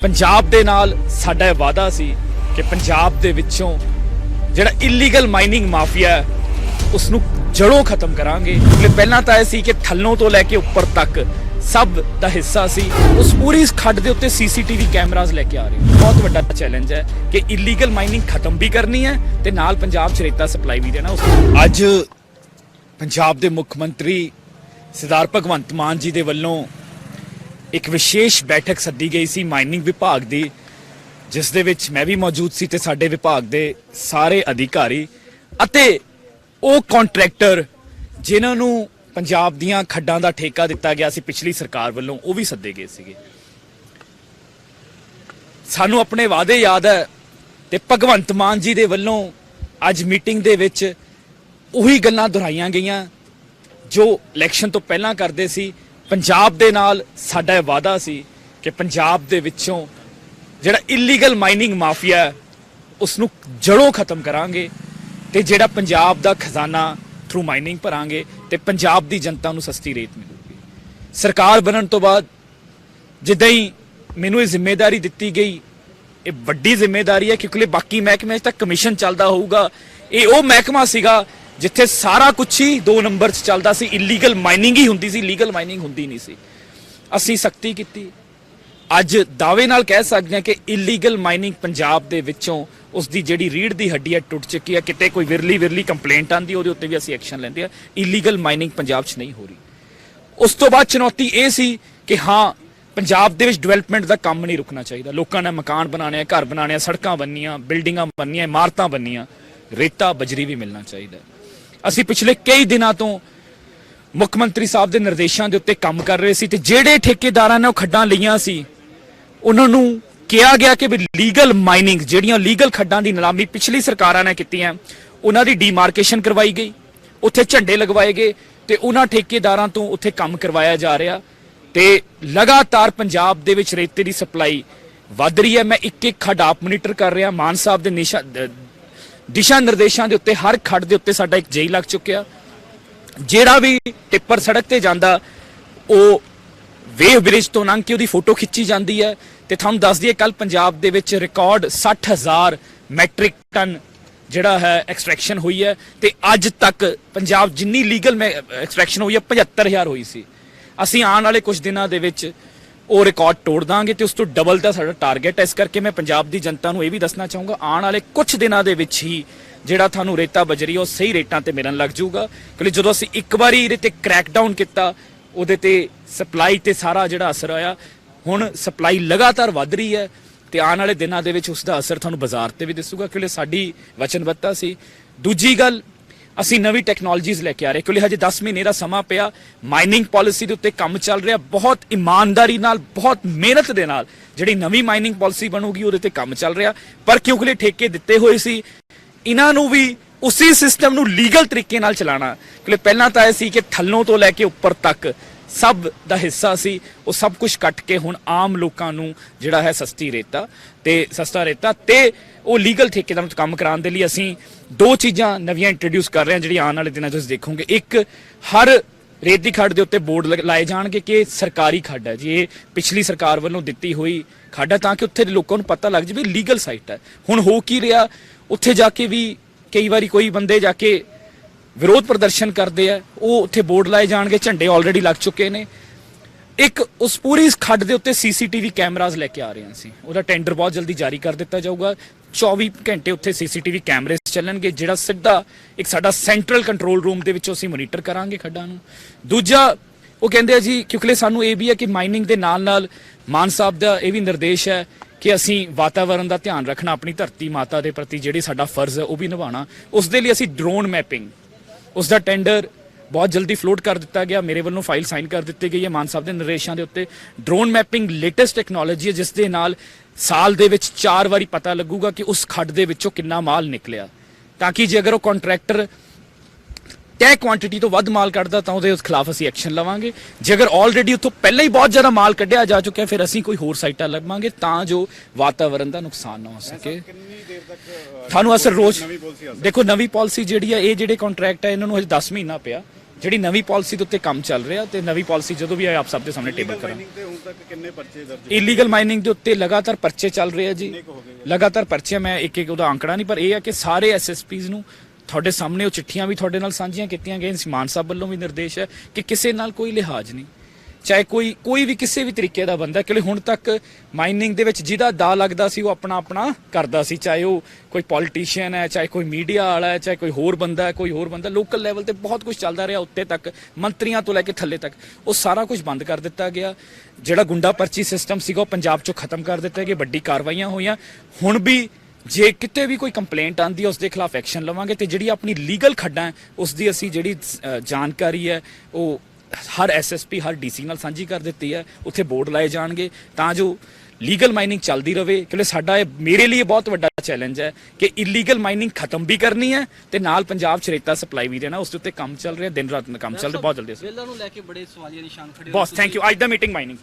पंजाब दे नाल साडा वादा सी कि पंजाब दे विचों जिहड़ा इलीगल माइनिंग माफिया है उसनूं जड़ों खत्म करांगे। पहला तो सी कि थल्लों तो लैके उपर तक सब दा हिस्सा सी उस पूरी खड्ड दे उत्ते सीसीटीवी कैमराज लैके आ रहे। बहुत वड्डा चैलेंज है कि इलीगल माइनिंग खत्म भी करनी है ते नाल पंजाब च रेता सप्लाई भी देना। अज पंजाब दे मुख मंत्री सरदार भगवंत मान जी दे वल्लों एक विशेष बैठक सद्दी गई सी माइनिंग विभाग दी, जिस दे विच मैं भी मौजूद सी ते साडे विभाग दे सारे अधिकारी अते ओ कॉन्ट्रैक्टर जिन्हां नूं पंजाब दीयां खड्डां दा ठेका दिता गया सी पिछली सरकार वल्लों ओ भी सद्दे गए सीगे। सानूं अपने वादे याद है ते भगवंत मान जी दे वल्लों अज मीटिंग दे विच उही गल्लां दोहराईयां गईयां जो इलैक्शन तो पहलां करदे सी। पंजाब दे नाल साडा वादा सी कि पंजाब दे विचों जिहड़ा इलीगल माइनिंग माफिया है उसनूं जड़ों खत्म करांगे ते जिहड़ा पंजाब दा खजाना थ्रू माइनिंग भरांगे ते पंजाब दी जनता नूं सस्ती रेत मिलूगी। सरकार बनन तो बाद जिद्दां ही मैनूं ये जिम्मेदारी दित्ती गई, ये वड्डी जिम्मेदारी है क्योंकि बाकी महकमे तक कमीशन चलदा होऊगा। ये वो महकमा सीगा जिथे सारा कुछ ही 2 नंबर च चलदा सी, इलीगल माइनिंग ही हुंदी सी, लीगल माइनिंग हुंदी नहीं सी। असीं सख्ती कीती, अज दावे नाल कह सकते हैं कि इलीगल माइनिंग पंजाब दे विचों उसकी जिहड़ी रीढ़ दी हड्डी है टुट चुकी है। किते कोई विरली कंप्लेंट आंदी उहदे उत्ते भी असीं एक्शन लैंदे आ। इलीगल माइनिंग पंजाब च नहीं हो रही। उस तो बाद चुनौती ये सी कि हाँ पंजाब दे विच डिवेलपमेंट दा काम नहीं रुकना चाहिए। लोकां ने मकान बनाने, घर बनाने, सड़कां बननियां, बिल्डिंगां बननियां, इमारतां बननियां, रेता बजरी भी मिलना चाहिए। ਅਸੀਂ ਪਿਛਲੇ ਕਈ ਦਿਨਾਂ ਤੋਂ ਮੁੱਖ ਮੰਤਰੀ ਸਾਹਿਬ ਦੇ ਨਿਰਦੇਸ਼ਾਂ ਦੇ ਉੱਤੇ ਕੰਮ ਕਰ ਰਹੇ ਸੀ ਤੇ ਜਿਹੜੇ ਠੇਕੇਦਾਰਾਂ ਨੇ ਉਹ ਖੱਡਾਂ ਲਈਆਂ ਸੀ ਉਹਨਾਂ ਨੂੰ ਕਿਹਾ ਗਿਆ ਕਿ ਵੀ ਲੀਗਲ ਮਾਈਨਿੰਗ ਜਿਹੜੀਆਂ ਲੀਗਲ ਖੱਡਾਂ ਦੀ ਨਿਲਾਮੀ ਪਿਛਲੀ ਸਰਕਾਰਾਂ ਨੇ ਕੀਤੀਆਂ ਉਹਨਾਂ ਦੀ ਡੀਮਾਰਕੇਸ਼ਨ ਕਰਵਾਈ ਗਈ, ਉੱਥੇ ਝੰਡੇ ਲਗਵਾਏ ਗਏ ਤੇ ਉਹਨਾਂ ਠੇਕੇਦਾਰਾਂ ਤੋਂ ਉੱਥੇ ਕੰਮ ਕਰਵਾਇਆ ਜਾ ਰਿਹਾ ਤੇ ਲਗਾਤਾਰ ਪੰਜਾਬ ਦੇ ਵਿੱਚ ਰੇਤੇ ਦੀ ਸਪਲਾਈ ਵੱਧ ਰਹੀ ਹੈ। ਮੈਂ ਇੱਕ ਖੱਡ ਆਪ ਮੋਨੀਟਰ ਕਰ ਰਿਹਾ। ਮਾਨ ਸਾਹਿਬ ਦੇ दिशा निर्देशों के उत्ते हर खड्ड के उत्ते साडा एक जेई लग चुकिया। जिहड़ा भी टिप्पर सड़क ते जांदा वो वेव ब्रिज तो लंघ के उहदी फोटो खिंची जाती है। तो तुहानूं दस दईए कल पंजाब दे विच रिकॉर्ड 60,000 मैट्रिक टन जिहड़ा है एक्सट्रैक्शन हुई है तो अज तक पंजाब जिन्नी लीगल एक्सट्रैक्शन हुई है 75,000 हुई सी। असीं आने वाले कुछ दिनों के विच ਉਹ ਰਿਕਾਰਡ ਤੋੜ ਦਾਂਗੇ ਤੇ ਉਸ ਤੋਂ ਡਬਲ ਦਾ ਸਾਡਾ ਟਾਰਗੇਟ ਹੈ। ਇਸ ਕਰਕੇ ਮੈਂ ਪੰਜਾਬ ਦੀ ਜਨਤਾ ਨੂੰ ਇਹ ਵੀ ਦੱਸਣਾ ਚਾਹੂੰਗਾ ਆਉਣ ਵਾਲੇ ਕੁਝ ਦਿਨਾਂ ਦੇ ਵਿੱਚ ਹੀ ਜਿਹੜਾ ਤੁਹਾਨੂੰ ਰੇਤਾ ਬਜਰੀ ਉਹ ਸਹੀ ਰੇਟਾਂ ਤੇ ਮਿਲਣ ਲੱਗ ਜਾਊਗਾ। ਕਿਉਂਕਿ ਜਦੋਂ ਅਸੀਂ ਇੱਕ ਵਾਰੀ ਇਹਦੇ ਤੇ ਕ੍ਰੈਕ ਡਾਊਨ ਕੀਤਾ ਉਹਦੇ ਤੇ ਸਪਲਾਈ ਤੇ ਸਾਰਾ ਜਿਹੜਾ ਅਸਰ ਆਇਆ, ਹੁਣ ਸਪਲਾਈ ਲਗਾਤਾਰ ਵੱਧ ਰਹੀ ਹੈ ਤੇ ਆਉਣ ਵਾਲੇ ਦਿਨਾਂ ਦੇ ਵਿੱਚ ਉਸ ਦਾ ਅਸਰ ਤੁਹਾਨੂੰ ਬਾਜ਼ਾਰ ਤੇ ਵੀ ਦਿਸੂਗਾ ਕਿਉਂਕਿ ਸਾਡੀ ਵਚਨਬੱਧਤਾ ਸੀ। ਦੂਜੀ ਗੱਲ ਅਸੀਂ ਨਵੀਂ ਟੈਕਨੋਲੋਜੀਜ਼ ਲੈ ਕੇ ਆ ਰਹੇ ਕਿਉਂਕਿ ਹਜੇ 10 ਮਹੀਨੇ ਦਾ ਸਮਾਂ ਪਿਆ। ਮਾਈਨਿੰਗ ਪਾਲਿਸੀ ਦੇ ਉੱਤੇ ਕੰਮ ਚੱਲ ਰਿਹਾ, ਬਹੁਤ ਇਮਾਨਦਾਰੀ ਨਾਲ ਬਹੁਤ ਮਿਹਨਤ ਦੇ ਨਾਲ ਜਿਹੜੀ ਨਵੀਂ ਮਾਈਨਿੰਗ ਪਾਲਿਸੀ ਬਣੂਗੀ ਉਹਦੇ ਤੇ ਕੰਮ ਚੱਲ ਰਿਹਾ। ਪਰ ਕਿਉਂਕਿ ਠੇਕੇ ਦਿੱਤੇ ਹੋਏ ਸੀ ਇਹਨਾਂ ਨੂੰ ਵੀ ਉਸੇ ਸਿਸਟਮ ਨੂੰ ਲੀਗਲ ਤਰੀਕੇ ਨਾਲ ਚਲਾਉਣਾ। ਕਿਉਂਕਿ ਪਹਿਲਾਂ ਤਾਂ ਇਹ ਸੀ ਕਿ ਥੱਲੋਂ ਤੋਂ ਲੈ ਕੇ ਉੱਪਰ ਤੱਕ ਸਭ ਦਾ ਹਿੱਸਾ ਸੀ, ਉਹ ਸਭ ਕੁਝ ਕੱਟ ਕੇ ਹੁਣ ਆਮ ਲੋਕਾਂ ਨੂੰ ਜਿਹੜਾ ਹੈ ਸਸਤਾ ਰੇਤਾ ਤੇ ਉਹ ਲੀਗਲ ਠੇਕੇਦਾਰਾਂ ਤੋਂ ਕੰਮ ਕਰਾਉਣ ਦੇ ਲਈ ਅਸੀਂ 2 ਚੀਜ਼ਾਂ ਨਵੀਆਂ ਇੰਟਰੋਡਿਊਸ ਕਰ ਰਹੇ ਹਾਂ ਜਿਹੜੀਆਂ ਆਉਣ ਵਾਲੇ ਦਿਨਾਂ 'ਚ ਤੁਸੀਂ ਦੇਖੋਗੇ। ਇੱਕ, ਹਰ ਰੇਤ ਦੀ ਖੱਡ ਦੇ ਉੱਤੇ ਬੋਰਡ ਲਾਏ ਜਾਣਗੇ ਕਿ ਸਰਕਾਰੀ ਖੱਡ ਹੈ ਜੀ, ਇਹ ਪਿਛਲੀ ਸਰਕਾਰ ਵੱਲੋਂ ਦਿੱਤੀ ਹੋਈ ਖੱਡ ਹੈ ਤਾਂ ਕਿ ਉੱਥੇ ਦੇ ਲੋਕਾਂ ਨੂੰ ਪਤਾ ਲੱਗ ਜਾਵੇ ਲੀਗਲ ਸਾਈਟ ਹੈ। ਹੁਣ ਹੋ ਕੀ ਰਿਹਾ, ਉੱਥੇ ਜਾ ਕੇ ਵੀ ਕਈ ਵਾਰੀ ਕੋਈ ਬੰਦੇ ਜਾ ਕੇ ਵਿਰੋਧ ਪ੍ਰਦਰਸ਼ਨ ਕਰਦੇ ਆ, ਉਹ ਉੱਥੇ ਬੋਰਡ ਲਾਏ ਜਾਣਗੇ, ਝੰਡੇ ਆਲਰੇਡੀ ਲੱਗ ਚੁੱਕੇ ਨੇ। ਇੱਕ ਉਸ ਪੂਰੀ ਖੱਡ ਦੇ ਉੱਤੇ ਸੀਸੀਟੀਵੀ ਕੈਮਰਾਜ਼ ਲੈ ਕੇ ਆ ਰਹੇ ਹਾਂ ਅਸੀਂ, ਉਹਦਾ ਟੈਂਡਰ ਬਹੁਤ ਜਲਦੀ ਜਾਰੀ ਕਰ ਦਿੱਤਾ ਜਾਊਗਾ। 24 ਘੰਟੇ ਉੱਥੇ ਸੀਸੀਟੀਵੀ ਕੈਮਰੇ ਚੱਲਣਗੇ ਜਿਹੜਾ ਸਿੱਧਾ ਇੱਕ ਸਾਡਾ ਸੈਂਟਰਲ ਕੰਟਰੋਲ ਰੂਮ ਦੇ ਵਿੱਚੋਂ ਅਸੀਂ ਮੋਨੀਟਰ ਕਰਾਂਗੇ ਖੱਡਾਂ ਨੂੰ। ਦੂਜਾ ਉਹ ਕਹਿੰਦੇ ਆ ਜੀ ਕਿਉਂਕਿ ਸਾਨੂੰ ਇਹ ਵੀ ਹੈ ਕਿ ਮਾਈਨਿੰਗ ਦੇ ਨਾਲ ਮਾਨ ਸਾਹਿਬ ਦਾ ਇਹ ਵੀ ਨਿਰਦੇਸ਼ ਹੈ ਕਿ ਅਸੀਂ ਵਾਤਾਵਰਨ ਦਾ ਧਿਆਨ ਰੱਖਣਾ, ਆਪਣੀ ਧਰਤੀ ਮਾਤਾ ਦੇ ਪ੍ਰਤੀ ਜਿਹੜੀ ਸਾਡਾ ਫਰਜ਼ ਹੈ ਉਹ ਵੀ ਨਿਭਾਉਣਾ। ਉਸ ਦੇ ਲਈ ਅਸੀਂ ਡਰੋਨ ਮੈਪਿੰਗ ਉਸ ਦਾ ਟੈਂਡਰ ਬਹੁਤ ਜਲਦੀ ਫਲੋਟ ਕਰ ਦਿੱਤਾ ਗਿਆ। ਮੇਰੇ ਵੱਲੋਂ ਫਾਈਲ ਸਾਈਨ ਕਰ ਦਿੱਤੀ ਗਈ ਹੈ ਮਾਨ ਸਾਹਿਬ ਦੇ ਨਿਰਦੇਸ਼ਾਂ ਦੇ ਉੱਤੇ। ਡਰੋਨ ਮੈਪਿੰਗ ਲੇਟੈਸਟ ਟੈਕਨੋਲੋਜੀ ਹੈ ਜਿਸ ਦੇ ਨਾਲ ਸਾਲ ਦੇ ਵਿੱਚ 4 ਵਾਰੀ ਪਤਾ ਲੱਗੂਗਾ ਕਿ ਉਸ ਖੱਡ ਦੇ ਵਿੱਚੋਂ ਕਿੰਨਾ ਮਾਲ ਨਿਕਲਿਆ, ਤਾਂ ਕਿ ਜੇ ਅਗਰ ਉਹ ਕੰਟਰੈਕਟਰ ਤੈਅ ਕੁਆਂਟੀਟੀ ਤੋਂ ਵੱਧ ਮਾਲ ਕੱਢਦਾ ਤਾਂ ਉਹਦੇ ਖਿਲਾਫ ਅਸੀਂ ਐਕਸ਼ਨ ਲਵਾਂਗੇ। ਜੇ ਅਗਰ ਆਲਰੇਡੀ ਉੱਥੋਂ ਪਹਿਲਾਂ ਹੀ ਬਹੁਤ ਜ਼ਿਆਦਾ ਮਾਲ ਕੱਢਿਆ ਜਾ ਚੁੱਕਿਆ ਫਿਰ ਅਸੀਂ ਕੋਈ ਹੋਰ ਸਾਈਟਾਂ ਲਵਾਂਗੇ ਤਾਂ ਜੋ ਵਾਤਾਵਰਨ ਦਾ ਨੁਕਸਾਨ ਨਾ ਹੋ ਸਕੇ। ਤੁਹਾਨੂੰ ਅਸਰ ਰੋਜ਼ ਦੇਖੋ ਨਵੀਂ ਪਾਲਿਸੀ ਜਿਹੜੀ ਹੈ ਇਹ ਜਿਹੜੇ ਕੰਟਰੈਕਟ ਹੈ ਇਹਨਾਂ ਨੂੰ ਹਜੇ 10 ਮਹੀਨਾ ਪਿਆ ਜਿਹੜੀ ਨਵੀਂ ਪਾਲਿਸੀ ਦੇ ਉੱਤੇ ਕੰਮ ਚੱਲ ਰਿਹਾ ਤੇ ਨਵੀਂ ਪਾਲਿਸੀ ਜਦੋਂ ਵੀ ਆਏ ਆਪ ਸਭ ਦੇ ਸਾਹਮਣੇ ਟੇਬਲ ਕਰਾਂਗੇ। ਤੇ ਹੁਣ ਤੱਕ ਕਿੰਨੇ ਪਰਚੇ ਦਰਜ ਇਲੀਗਲ ਮਾਈਨਿੰਗ ਦੇ ਉੱਤੇ ਲਗਾਤਾਰ ਪਰਚੇ ਚੱਲ ਰਹੇ ਆ ਜੀ, ਲਗਾਤਾਰ ਪਰਚੇ। ਮੈਂ ਇੱਕ ਇੱਕ ਉਹਦਾ ਅੰਕੜਾ ਨਹੀਂ, ਪਰ ਇਹ ਆ ਕਿ ਸਾਰੇ ਐਸਐਸਪੀਜ਼ ਨੂੰ ਤੁਹਾਡੇ ਸਾਹਮਣੇ ਉਹ ਚਿੱਠੀਆਂ ਵੀ ਤੁਹਾਡੇ ਨਾਲ ਸਾਂਝੀਆਂ ਕੀਤੀਆਂ ਗਈਆਂ। ਮਾਨ ਸਾਹਿਬ ਵੱਲੋਂ ਵੀ ਨਿਰਦੇਸ਼ ਹੈ ਕਿ ਕਿਸੇ ਨਾਲ ਕੋਈ ਲਿਹਾਜ਼ ਨਹੀਂ, ਚਾਹੇ ਕੋਈ ਵੀ ਕਿਸੇ ਵੀ ਤਰੀਕੇ ਦਾ ਬੰਦਾ, ਕਿਉਂਕਿ ਹੁਣ ਤੱਕ ਮਾਈਨਿੰਗ ਦੇ ਵਿੱਚ ਜਿਹਦਾ ਦਾ ਲੱਗਦਾ ਸੀ ਉਹ ਆਪਣਾ ਕਰਦਾ ਸੀ, ਚਾਹੇ ਉਹ ਕੋਈ ਪੋਲੀਟੀਸ਼ੀਅਨ ਹੈ, ਚਾਹੇ ਕੋਈ ਮੀਡੀਆ ਵਾਲਾ ਹੈ, ਚਾਹੇ ਕੋਈ ਹੋਰ ਬੰਦਾ ਲੋਕਲ ਲੈਵਲ ਤੇ ਬਹੁਤ ਕੁਝ ਚੱਲਦਾ ਰਿਹਾ, ਉੱਤੇ ਤੱਕ ਮੰਤਰੀਆਂ ਤੋਂ ਲੈ ਕੇ ਥੱਲੇ ਤੱਕ ਉਹ ਸਾਰਾ ਕੁਝ ਬੰਦ ਕਰ ਦਿੱਤਾ ਗਿਆ। ਜਿਹੜਾ ਗੁੰਡਾ ਪਰਚੀ ਸਿਸਟਮ ਸੀਗਾ ਉਹ ਪੰਜਾਬ 'ਚੋਂ ਖਤਮ ਕਰ ਦਿੱਤਾ ਗਿਆ, ਵੱਡੀ ਕਾਰਵਾਈਆਂ ਹੋਈਆਂ। ਹੁਣ ਵੀ ਜੇ ਕਿਤੇ ਵੀ ਕੋਈ ਕੰਪਲੇਂਟ ਆਂਦੀ ਹੈ ਉਸ ਦੇ ਖਿਲਾਫ ਐਕਸ਼ਨ ਲਵਾਂਗੇ ਤੇ ਜਿਹੜੀ ਆਪਣੀ ਲੀਗਲ ਖੱਡਾਂ ਹੈ ਉਸ ਦੀ ਅਸੀਂ ਜਿਹੜੀ ਜਾਣਕਾਰੀ ਹੈ ਉਹ ਹਰ ਐਸਐਸਪੀ ਹਰ ਡੀਸੀ ਨਾਲ ਸਾਂਝੀ ਕਰ ਦਿੱਤੀ ਹੈ। ਉੱਥੇ ਬੋਰਡ ਲਾਏ ਜਾਣਗੇ ਤਾਂ ਜੋ ਲੀਗਲ ਮਾਈਨਿੰਗ ਚੱਲਦੀ ਰਹੇ, ਕਿਉਂਕਿ ਸਾਡਾ ਇਹ ਮੇਰੇ ਲਈ ਬਹੁਤ ਵੱਡਾ ਚੈਲੰਜ ਹੈ ਕਿ ਇਲੀਗਲ ਮਾਈਨਿੰਗ ਖਤਮ ਵੀ ਕਰਨੀ ਹੈ ਤੇ ਨਾਲ ਪੰਜਾਬ 'ਚ ਰੇਤਾ ਸਪਲਾਈ ਵੀ ਦੇਣਾ। ਉਸ ਦੇ ਉੱਤੇ ਕੰਮ ਚੱਲ ਰਿਹਾ, ਦਿਨ ਰਾਤ ਕੰਮ ਚੱਲ ਰਿਹਾ, ਬਹੁਤ ਜਲਦੀ। ਬਿੱਲਾਂ ਨੂੰ ਲੈ ਕੇ ਬੜੇ ਸਵਾਲੀਆ ਨਿਸ਼ਾਨ ਖੜੇ ਬਸ ਥੈਂਕ ਯੂ। ਅੱਜ ਦਾ ਮੀਟਿੰਗ ਮਾਈਨਿੰਗ